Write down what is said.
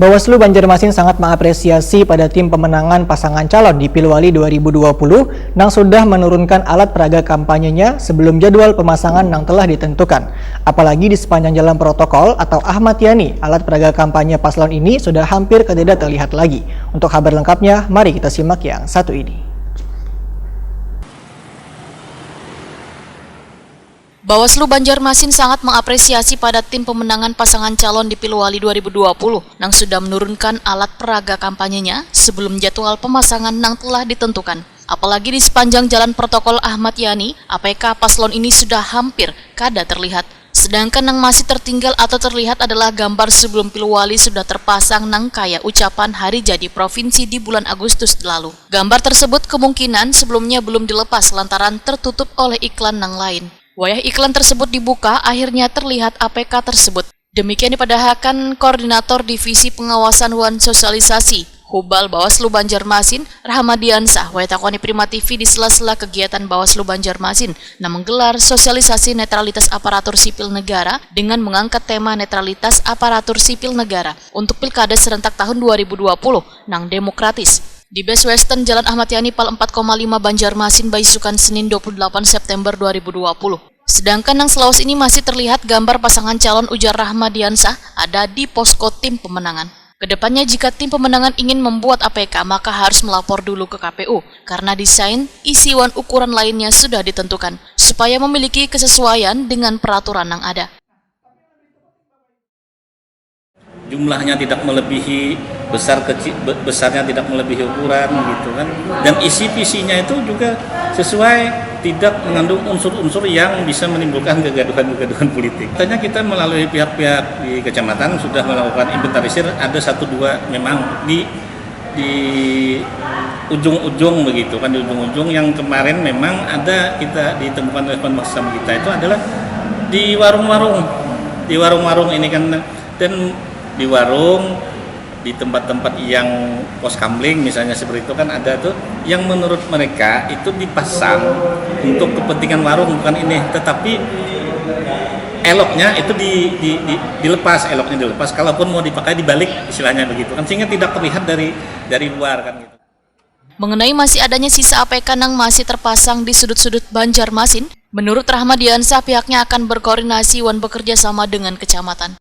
Bawaslu Banjarmasin sangat mengapresiasi pada tim pemenangan pasangan calon di Pilwali 2020 yang sudah menurunkan alat peraga kampanyenya sebelum jadwal pemasangan yang telah ditentukan. Apalagi di sepanjang jalan protokol atau Ahmad Yani, alat peraga kampanye paslon ini sudah hampir tidak terlihat lagi. Untuk kabar lengkapnya, mari kita simak yang satu ini. Bawaslu Banjarmasin sangat mengapresiasi pada tim pemenangan pasangan calon di Pilwali 2020 yang sudah menurunkan alat peraga kampanyenya sebelum jadwal pemasangan yang telah ditentukan. Apalagi di sepanjang jalan protokol Ahmad Yani, APK paslon ini sudah hampir kada terlihat. Sedangkan yang masih tertinggal atau terlihat adalah gambar sebelum Pilwali sudah terpasang nang kaya ucapan hari jadi provinsi di bulan Agustus lalu. Gambar tersebut kemungkinan sebelumnya belum dilepas lantaran tertutup oleh iklan nang lain. Wayah iklan tersebut dibuka, akhirnya terlihat APK tersebut. Demikian dipadahkan Koordinator Divisi Pengawasan Wan Sosialisasi Hubal Bawaslu Banjarmasin, Rahmadiansah, Waitakoni Prima TV di sela-sela kegiatan Bawaslu Banjarmasin yang menggelar sosialisasi netralitas aparatur sipil negara dengan mengangkat tema netralitas aparatur sipil negara untuk Pilkada serentak tahun 2020 nang demokratis. Di Best Western Jalan Ahmad Yani Pal 4,5 Banjarmasin Baisukan Senin 28 September 2020. Sedangkan yang selawas ini masih terlihat gambar pasangan calon, ujar Rahmadiansah, ada di posko tim pemenangan. Kedepannya jika tim pemenangan ingin membuat APK maka harus melapor dulu ke KPU karena desain, isi wan ukuran lainnya sudah ditentukan supaya memiliki kesesuaian dengan peraturan yang ada. Jumlahnya tidak melebihi besarnya tidak melebihi ukuran gitu kan, dan isi visinya itu juga sesuai, tidak mengandung unsur-unsur yang bisa menimbulkan kegaduhan politik. Katanya kita melalui pihak-pihak di kecamatan sudah melakukan inventarisir, ada 1-2 memang di ujung-ujung begitu kan, di ujung-ujung yang kemarin memang ada kita ditemukan respon bersama kita itu adalah di warung-warung ini kan, dan di warung, di tempat-tempat yang pos kamling misalnya seperti itu kan ada tuh yang menurut mereka itu dipasang untuk kepentingan warung bukan ini, tetapi eloknya itu dilepas, kalaupun mau dipakai dibalik istilahnya begitu kan, sehingga tidak terlihat dari luar kan gitu. Mengenai masih adanya sisa APK yang masih terpasang di sudut-sudut Banjarmasin, menurut Rahmadiansah pihaknya akan berkoordinasi dan bekerja sama dengan kecamatan.